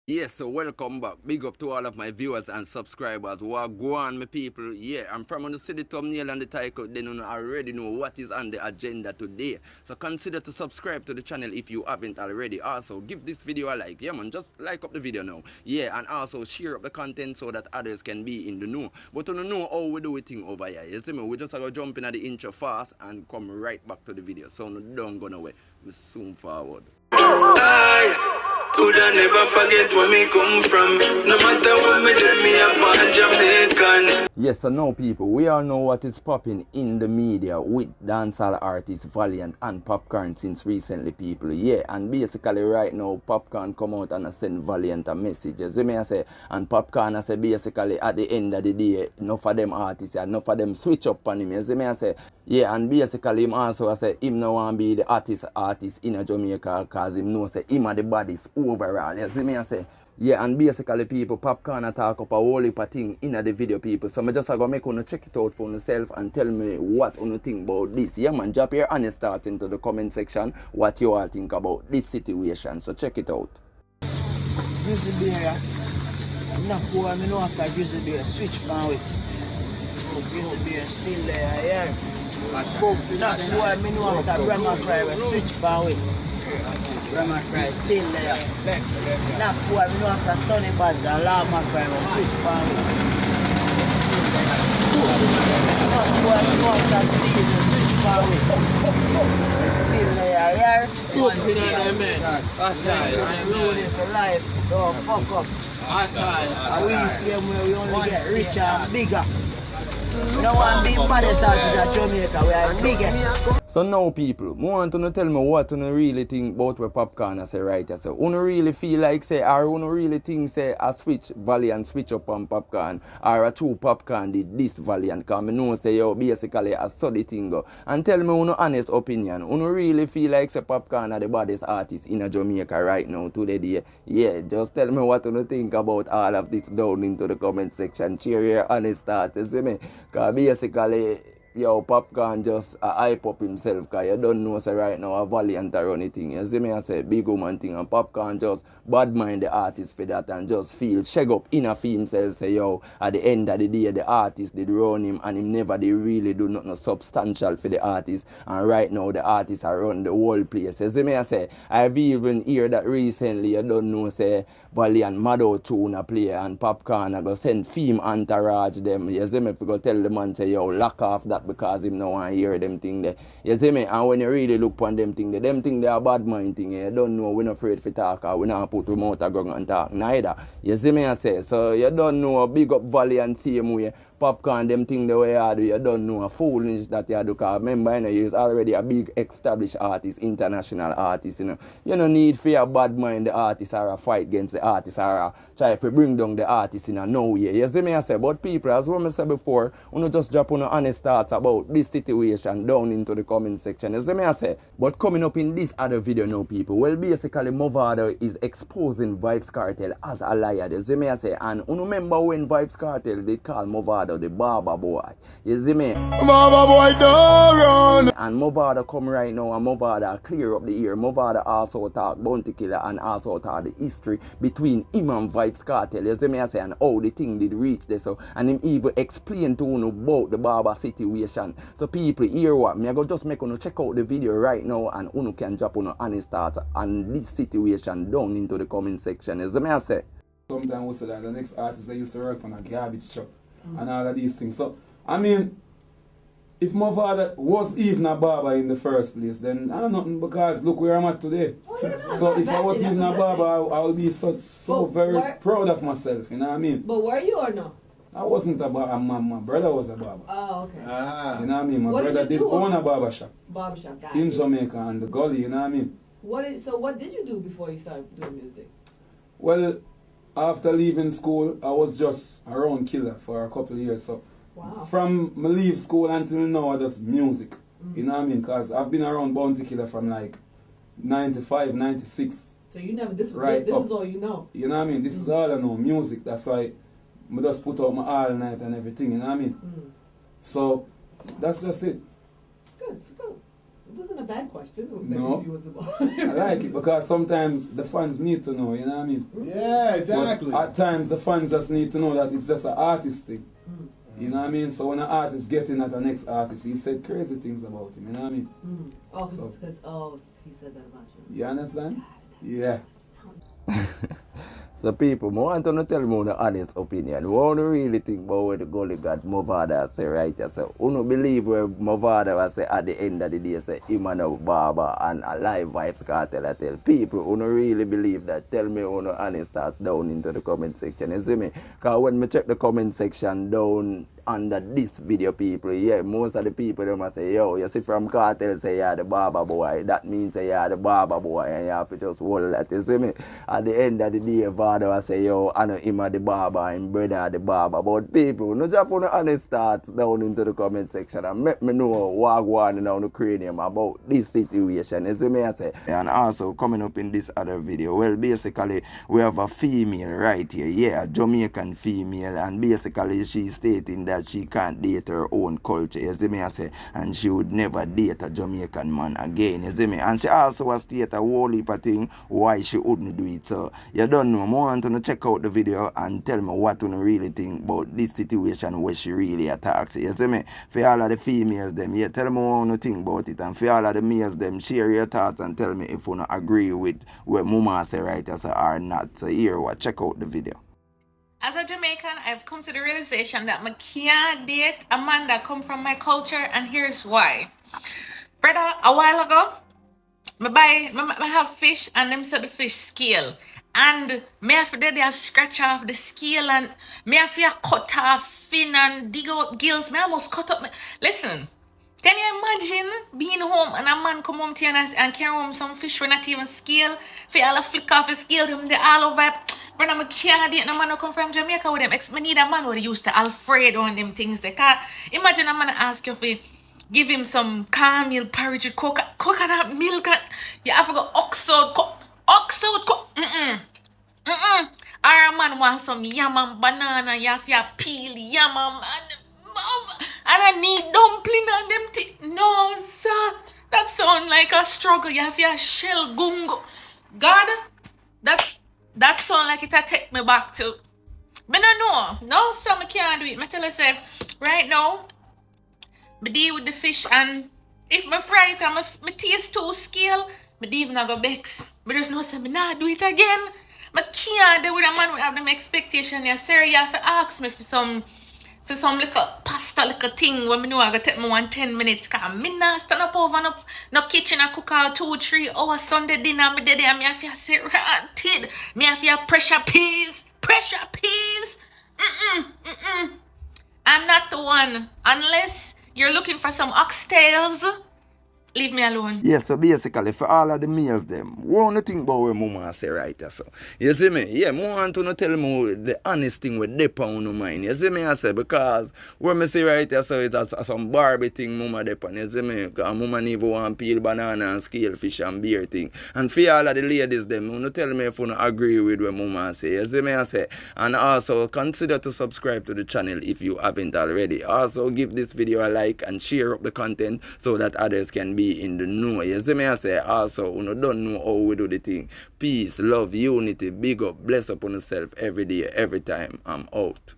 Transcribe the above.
Yes, so welcome back. Big up to all of my viewers and subscribers who are going, my people. Yeah, I'm from on the city thumbnail and the title. Then you already know what is on the agenda today. So consider to subscribe to the channel if you haven't already. Also, give this video a like. Yeah, man, just like up the video now. Yeah, and also share up the content so that others can be in the know. But you know how we do it thing over here. You see me? We just going to jump in at the intro fast and come right back to the video. So no, don't go nowhere. We soon forward. Coulda never forget where me come from. No matter what me do, me a born Jamaican. Yes, so now people, we all know what is popping in the media with dancehall artists Valiant and Popcaan since recently, people. Yeah, and basically right now, Popcaan come out and send Valiant a message. You see me I say, and Popcaan I say basically at the end of the day, enough of them artists, enough of them switch up on him. You see me I say, yeah, and basically him also I say him no want be the artist in a Jamaica cause him know say him are the baddest overall. You see me I say. Yeah, and basically people, Popcaan talk up a whole heap of thing in the video, people. So I just going to make you check it out for yourself and tell me what you think about this. Yeah, man, drop your honest thoughts into the comment section what you all think about this situation. So check it out. Grizzly bear, enough boy, I know after grizzly bear, switch pan with. Grizzly bear still there, yeah. Enough boy, I know after Brahma Fry, switch pan with. Brahma Fry still there. Enough boy, I know after Sunny Buds and Lama Fry, switch pan with. Still there. Enough boy, I know after Steve, switch pan with. Still there, yeah. I'm rolling for life. Don't fuck up. And we see them where we only get richer and bigger. We don't want to be baddest artists at Jamaica, we are biggest. So now people, I want to tell me what you really think about what Popcaan say right here. So you really feel like say, or you really think say a switch Valiant switch up on Popcaan, or a true Popcaan did this Valiant, because I know say yo basically a study thing go. And tell me your honest opinion. You really feel like say Popcaan are the baddest artist in Jamaica right now today. Yeah, just tell me what you think about all of this down into the comment section. Share your honest thoughts, you see me? Because basically yo, Popcaan just hype up himself because you don't know say right now a Valiant or anything. You see me I say big woman thing and Popcaan just bad mind the artist for that and just feel shake up inner for himself say yo at the end of the day the artist did run him and him never they really do nothing substantial for the artist and right now the artist are run the whole place. You see me I say I've even heard that recently you don't know say Valiant Mavado tune a play and Popcaan go send film entourage them. You see me if you go tell the man say yo lock off that because him no want hear them thing there. You see me? And when you really look on them thing there, them thing they are bad mind thing. You don't know, we're not afraid to talk or we not put remote a ground and talk neither. You see me I say? So you don't know a big up Valiant same way. Popcaan them thing the way you do, you don't know a foolish that you do because remember you know you're already a big established artist, international artist, you know. You don't need fear bad mind the artist or a fight against the artist or a try to bring down the artist in a no way. You see me I say? But people, as I said before, you know just drop on honest thoughts about this situation down into the comment section. You see me I say? But coming up in this other video now people, well basically Movado is exposing Vybz Kartel as a liar. You see me I say? And you remember when Vybz Kartel did call Movado the barber boy. You see me? Barber boy don't run. And Movado come right now and Movado clear up the ear. Movado also talk Bounty Killer and also talk the history between him and Vybz Kartel. You see me I say? And how the thing did reach there. So and him even explain to you about the barber situation. So people hear what me I go just make you check out the video right now and you can drop on honest thoughts and this situation down into the comment section. You see me I say? Sometimes we say that the next artist they used to work on a garbage truck and all of these things. So I mean if my father was even a barber in the first place, then I don't know because look where I'm at today. So if I was even a barber, I would be so very proud of myself, you know what I mean? But were you or no? I wasn't a barber, my brother was a barber. Oh, okay. You know what I mean? My brother did own a barber shop. Barbershop, got In it. Jamaica and the gully, you know what I mean? So what did you do before you started doing music? Well, after leaving school, I was just around Killer for a couple of years. So Wow. from me leave school until now, I just music. You know what I mean? Because I've been around Bounty Killer from like 95, 96. So you never, this Right is up. all you know. You know what I mean? This is all I know, music. That's why I just put out my all night and everything, you know what I mean? So that's just it. It's good, it's good. wasn't a bad question. No. It was about. I like it because sometimes the fans need to know, you know what I mean? Yeah, exactly. But at times the fans just need to know that it's just an artist thing. You know what I mean? So when an artist getting at the next artist, he said crazy things about him, you know what I mean? Oh, So- because he said that about you. You understand? Yeah. So people, I want to tell me the honest opinion. What do you really think about what the Gully God Movado say right there? So, you don't believe where Movado say at the end of the day say him and a barber and a live Vybz Kartel I tell people who don't really believe that. Tell me who the honest start down into the comment section. You see me? Because when I check the comment section down under this video, people, yeah, most of the people they must say, yo, you see from Kartel say yeah the barber boy, that means say yeah the barber boy, and you have to just hold that, you see me? At the end of the day, Vado I say, yo, I know him at the barber, him brother the barber, but people, no just put the honest thoughts down into the comment section and make me know what going on the cranium about this situation, you see me I say? And also coming up in this other video, well basically we have a female right here, yeah, a Jamaican female, and basically she's stating that she can't date her own culture, you see me I say, and she would never date a Jamaican man again, you see me, and she also has stated a whole heap of thing why she wouldn't do it. So you don't know, I want to check out the video and tell me what you really think about this situation where she really attacks, you see me, for all of the females them, yeah, tell me what you think about it, and for all of the males them, share your thoughts and tell me if you agree with what Mama say right or not. So here what, check out the video. As a Jamaican, I've come to the realization that I can't date a man that come from my culture, and here's why. Brother, a while ago, I have fish and them said the fish scale. And me have to scratch off the scale and me have to cut off fin and dig out gills. Me almost cut up. Listen, can you imagine being home and a man come home to you and carry home some fish when not even scale? For all flick off the scale, them the all over. But I can't date no man who come from Jamaica with them. I need a man who used to Alfredo and them things. They can't imagine a man ask you for give him some caramel porridge with coconut milk. And you have to go oxout. Or a man wants some yam and banana. You have to peel yam and I need dumpling and them things. No, sir. That sound like a struggle. You have to shell gungo. God, that sound like it'll take me back to. But no, sir, I can't do it. I tell you, say, right now, I deal with the fish, and if I fry it and my taste too scale, I even not go vex. But just know, say, I not do it again. I can't do with a man who have them expectation. Yeah, sir, you have to ask me for some little pasta, little thing when I know I gotta take me 10 minutes. Cause I not stand up over no kitchen and cook out 2-3 hours Sunday dinner. Me there and me have to sit ranted. Me have to pressure peas. I'm not the one. Unless you're looking for some oxtails, leave me alone. Yeah, so basically for all of the males them, what do you think about what Mama say right there, so? You see me? Yeah, I want to tell me the honest thing with dip on your mind. You see me I say, because what I say right there, so it's some Barbie thing Mama dip on, you see me? Because Mama even want peel banana and scale fish and beer thing. And for all of the ladies them, you tell me if you agree with what Mama say. You see me I say? And also consider to subscribe to the channel if you haven't already. Also give this video a like and share up the content so that others can be in the know. You see me I say? Also, you don't know how we do the thing. Peace, love, unity, big up, bless up on yourself every day, every time. I'm out.